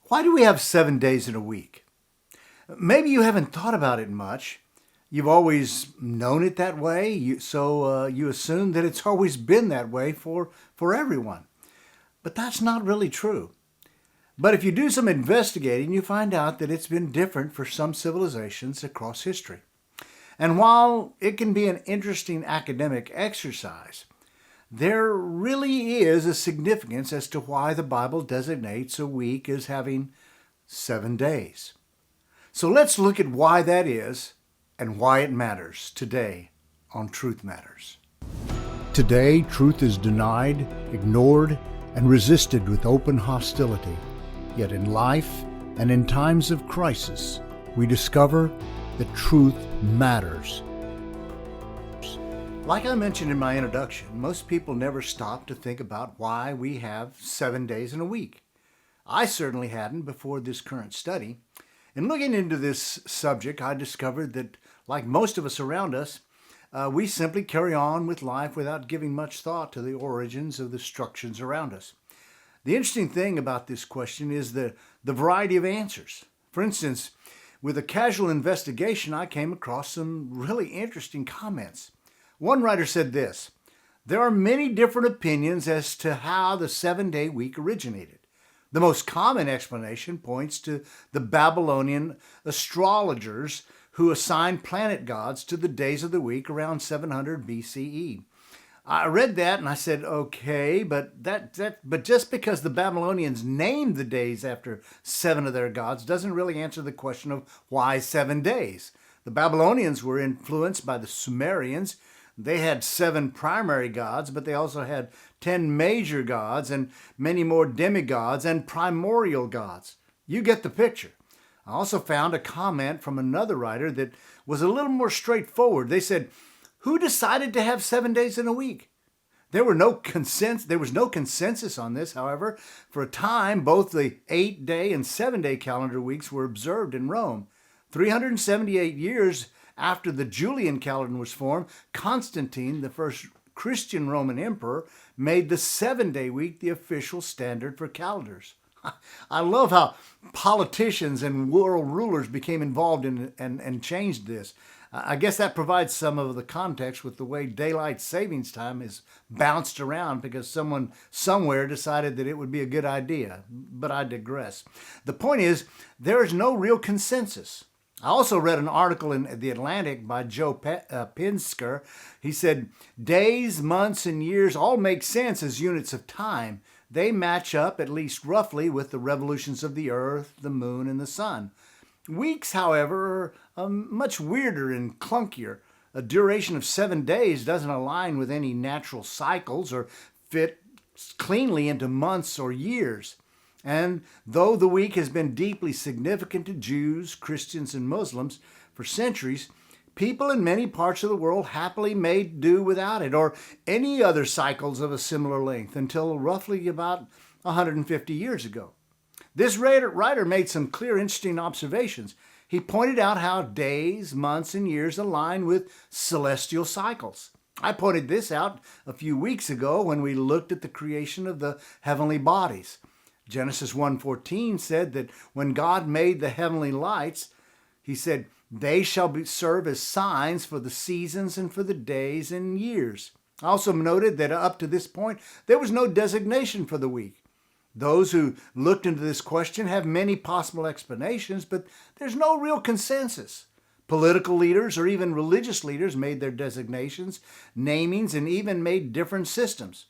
Why do we have 7 days in a week? Maybe you haven't thought about it much. You've always known it that way, so you assume that it's always been that way for everyone. But that's not really true. But if you do some investigating, you find out that it's been different for some civilizations across history. And while it can be an interesting academic exercise, there really is a significance as to why the Bible designates a week as having 7 days. So let's look at why that is and why it matters today on Truth Matters. Today, truth is denied, ignored, and resisted with open hostility. Yet in life and in times of crisis, we discover that truth matters. Like I mentioned in my introduction, most people never stop to think about why we have 7 days in a week. I certainly hadn't before this current study. In looking into this subject, I discovered that, like most of us around us, we simply carry on with life without giving much thought to the origins of the structures around us. The interesting thing about this question is the variety of answers. For instance, with a casual investigation, I came across some really interesting comments. One writer said this: "There are many different opinions as to how the 7-day week originated. The most common explanation points to the Babylonian astrologers who assigned planet gods to the days of the week around 700 BCE. I read that and I said, okay, but just because the Babylonians named the days after 7 of their gods doesn't really answer the question of why 7 days. The Babylonians were influenced by the Sumerians. They had 7 primary gods, but they also had 10 major gods and many more demigods and primordial gods. You get the picture." I also found a comment from another writer that was a little more straightforward. They said, "Who decided to have 7 days in a week?" There was no consensus on this, however. For a time, both the 8-day and 7-day calendar weeks were observed in Rome. 378 years after the Julian calendar was formed, Constantine, the first Christian Roman emperor, made the 7-day week the official standard for calendars. I love how politicians and world rulers became involved in and changed this. I guess that provides some of the context with the way daylight savings time is bounced around because someone somewhere decided that it would be a good idea. But I digress. The point is, there is no real consensus. I also read an article in The Atlantic by Joe Pinsker. He said, "Days, months, and years all make sense as units of time. They match up, at least roughly, with the revolutions of the Earth, the Moon, and the Sun. Weeks, however, are much weirder and clunkier. A duration of 7 days doesn't align with any natural cycles or fit cleanly into months or years. And though the week has been deeply significant to Jews, Christians, and Muslims for centuries, people in many parts of the world happily made do without it or any other cycles of a similar length until roughly about 150 years ago. This writer made some clear, interesting observations. He pointed out how days, months, and years align with celestial cycles. I pointed this out a few weeks ago when we looked at the creation of the heavenly bodies. Genesis 1:14 said that when God made the heavenly lights, he said, "They shall serve as signs for the seasons and for the days and years." I also noted that up to this point, there was no designation for the week. Those who looked into this question have many possible explanations, but there's no real consensus. Political leaders or even religious leaders made their designations, namings, and even made different systems.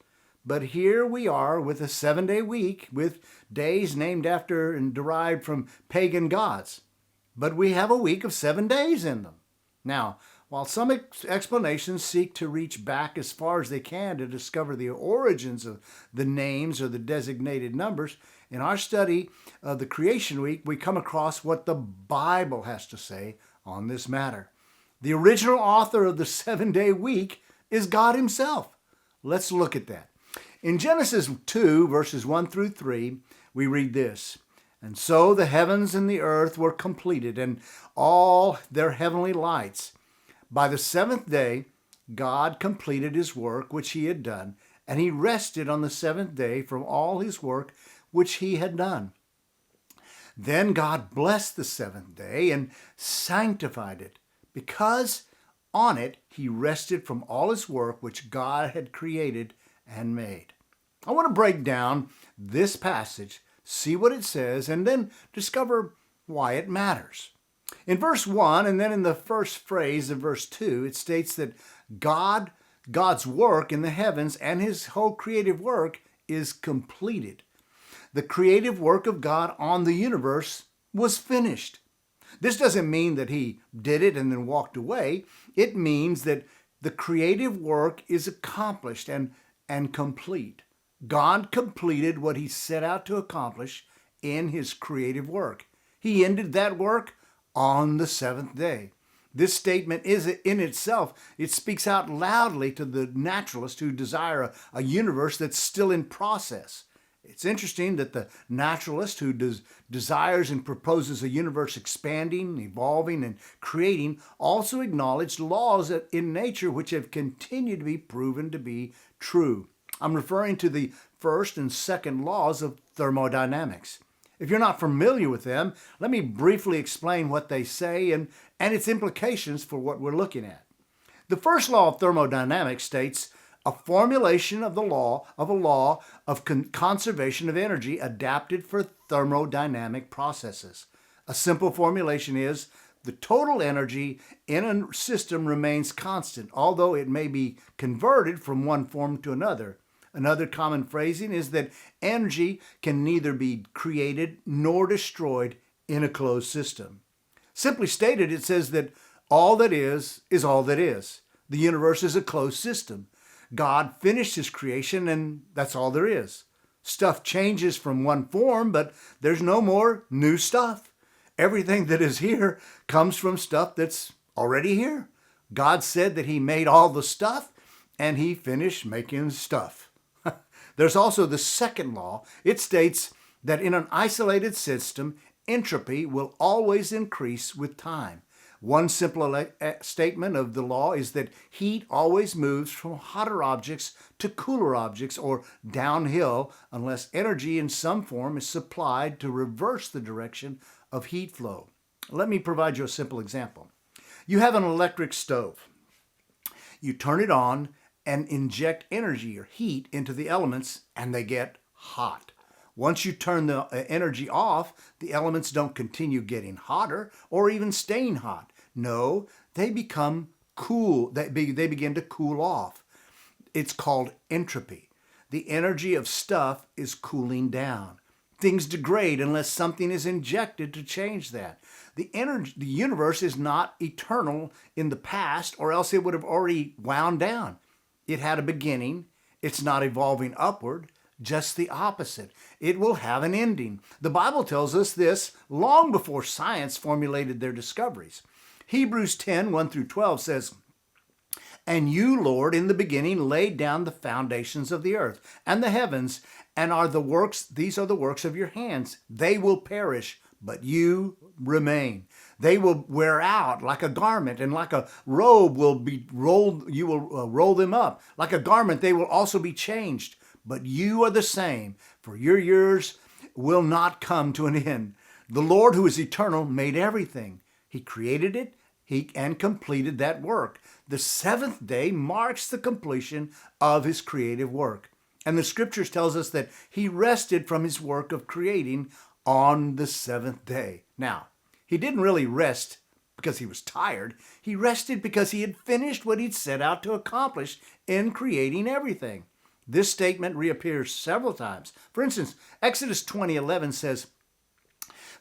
But here we are with a 7-day week with days named after and derived from pagan gods. But we have a week of 7 days in them. Now, while some explanations seek to reach back as far as they can to discover the origins of the names or the designated numbers, in our study of the creation week, we come across what the Bible has to say on this matter. The original author of the 7-day week is God himself. Let's look at that. In Genesis 2, verses 1 through 3, we read this: "And so the heavens and the earth were completed, and all their heavenly lights. By the 7th day, God completed his work which he had done, and he rested on the 7th day from all his work which he had done. Then God blessed the seventh day and sanctified it, because on it he rested from all his work which God had created and made. I want to break down this passage, see what it says, and then discover why it matters. In verse 1 and then in the first phrase of verse 2, it states that God's work in the heavens and his whole creative work is completed. The creative work of God on the universe was finished. This doesn't mean that he did it and then walked away. It means that the creative work is accomplished and complete. God completed what he set out to accomplish in his creative work. He ended that work on the seventh day. This statement is in itself, it speaks out loudly to the naturalist who desire a universe that's still in process. It's interesting that the naturalist who desires and proposes a universe expanding, evolving, and creating also acknowledged laws in nature which have continued to be proven to be true. I'm referring to the first and second laws of thermodynamics. If you're not familiar with them, let me briefly explain what they say and its implications for what we're looking at. The first law of thermodynamics states a formulation of a law of conservation of energy adapted for thermodynamic processes. A simple formulation is the total energy in a system remains constant, although it may be converted from one form to another. Another common phrasing is that energy can neither be created nor destroyed in a closed system. Simply stated, it says that all that is all that is. The universe is a closed system. God finished his creation, and that's all there is. Stuff changes from one form, but there's no more new stuff. Everything that is here comes from stuff that's already here. God said that he made all the stuff, and he finished making stuff. There's also the second law. It states that in an isolated system, entropy will always increase with time. One simple statement of the law is that heat always moves from hotter objects to cooler objects or downhill unless energy in some form is supplied to reverse the direction of heat flow. Let me provide you a simple example. You have an electric stove. You turn it on and inject energy or heat into the elements, and they get hot. Once you turn the energy off, the elements don't continue getting hotter or even staying hot. No, they become cool. They begin to cool off. It's called entropy. The energy of stuff is cooling down. Things degrade unless something is injected to change that. The universe is not eternal in the past, or else it would have already wound down. It had a beginning. It's not evolving upward, just the opposite. It will have an ending. The Bible tells us this long before science formulated their discoveries. Hebrews 10, 1 through 12 says, "And you, Lord, in the beginning laid down the foundations of the earth and the heavens, and these are the works of your hands. They will perish, but you remain. They will wear out like a garment, and like a robe will be rolled. You will roll them up. Like a garment, they will also be changed. But you are the same, for your years will not come to an end. The Lord, who is eternal, made everything. He created it, and completed that work. The seventh day marks the completion of his creative work. And the scriptures tells us that he rested from his work of creating on the seventh day. Now, he didn't really rest because he was tired. He rested because he had finished what he'd set out to accomplish in creating everything. This statement reappears several times. For instance, Exodus 20:11 says,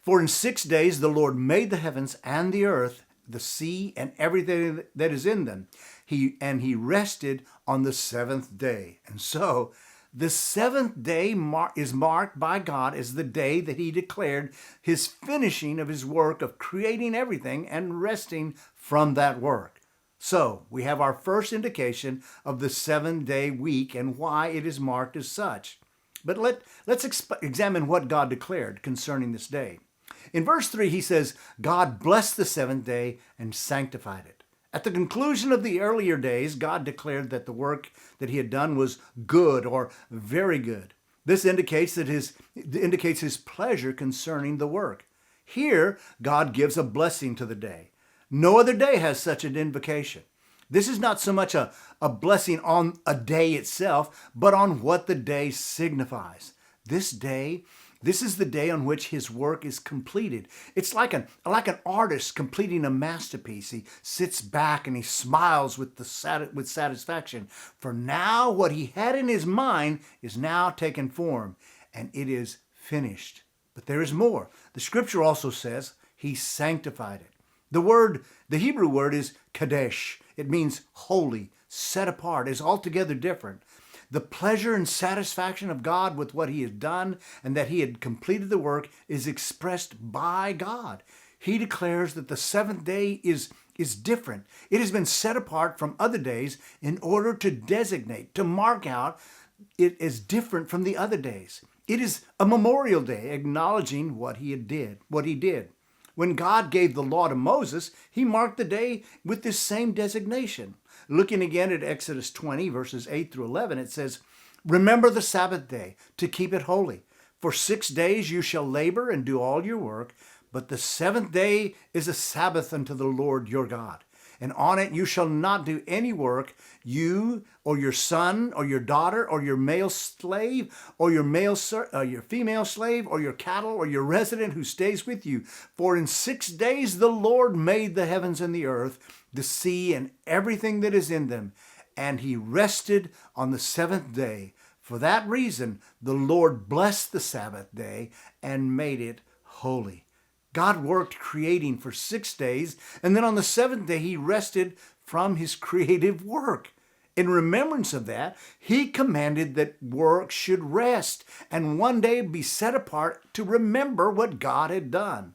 "For in 6 days the Lord made the heavens and the earth, the sea, and everything that is in them. He rested on the seventh day." And so, the seventh day is marked by God as the day that he declared his finishing of his work of creating everything and resting from that work. So, we have our first indication of the 7-day week and why it is marked as such. But let's examine what God declared concerning this day. In verse 3, he says, God blessed the seventh day and sanctified it. At the conclusion of the earlier days, God declared that the work that he had done was good or very good. This indicates his pleasure concerning the work. Here, God gives a blessing to the day. No other day has such an invocation. This is not so much a blessing on a day itself, but on what the day signifies. This is the day on which his work is completed. It's like an artist completing a masterpiece. He sits back and he smiles with satisfaction. For now, what he had in his mind is now taken form, and it is finished. But there is more. The scripture also says he sanctified it. The Hebrew word is kadesh. It means holy, set apart, is altogether different. The pleasure and satisfaction of God with what he had done and that he had completed the work is expressed by God. He declares that the seventh day is different. It has been set apart from other days in order to designate, to mark out it as different from the other days. It is a memorial day acknowledging what he did. When God gave the law to Moses, he marked the day with this same designation. Looking again at Exodus 20, verses 8 through 11, it says, "Remember the Sabbath day to keep it holy. For 6 days you shall labor and do all your work, but the seventh day is a Sabbath unto the Lord your God. And on it you shall not do any work, you or your son or your daughter or your male slave or your female slave or your cattle or your resident who stays with you. For in 6 days the Lord made the heavens and the earth, the sea and everything that is in them. And he rested on the seventh day. For that reason the Lord blessed the Sabbath day and made it holy." God worked creating for 6 days, and then on the seventh day, he rested from his creative work. In remembrance of that, he commanded that work should rest and one day be set apart to remember what God had done.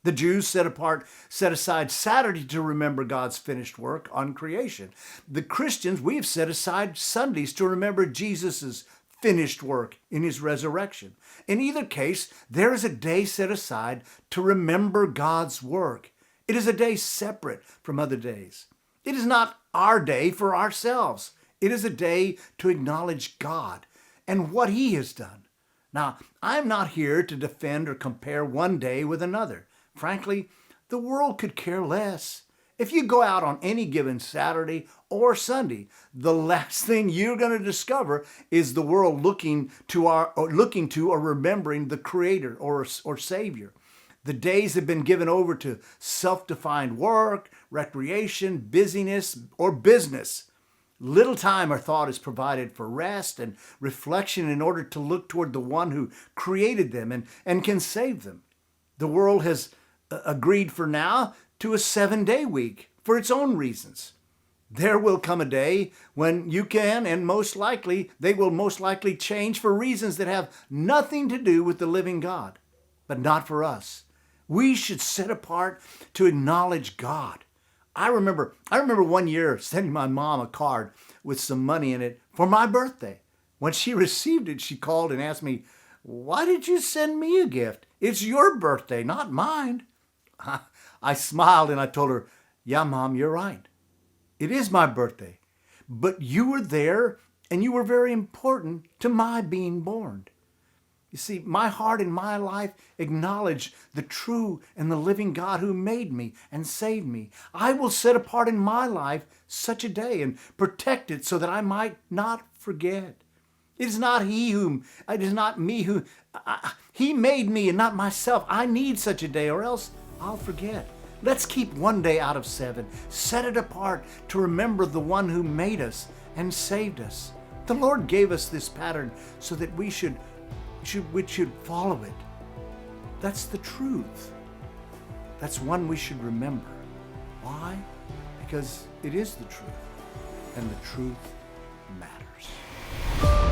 The Jews set aside Saturday to remember God's finished work on creation. The Christians, we have set aside Sundays to remember Jesus' finished work in his resurrection. In either case, there is a day set aside to remember God's work. It is a day separate from other days. It is not our day for ourselves. It is a day to acknowledge God and what he has done. Now, I'm not here to defend or compare one day with another. Frankly, the world could care less. If you go out on any given Saturday or Sunday, the last thing you're going to discover is the world looking to or remembering the Creator or Savior. The days have been given over to self-defined work, recreation, busyness, or business. Little time or thought is provided for rest and reflection in order to look toward the one who created them and can save them. The world has agreed for now to a 7-day week for its own reasons. There will come a day when you can, and they will most likely change for reasons that have nothing to do with the living God, but not for us. We should set apart to acknowledge God. I remember one year sending my mom a card with some money in it for my birthday. When she received it, she called and asked me, "Why did you send me a gift? It's your birthday, not mine." I smiled and I told her, "Yeah, Mom, you're right. It is my birthday, but you were there and you were very important to my being born." You see, my heart and my life acknowledge the true and the living God who made me and saved me. I will set apart in my life such a day and protect it so that I might not forget. It is not me who, he made me and not myself. I need such a day or else I'll forget. Let's keep one day out of 7. Set it apart to remember the one who made us and saved us. The Lord gave us this pattern so that we should follow it. That's the truth. That's one we should remember. Why? Because it is the truth, and the truth matters.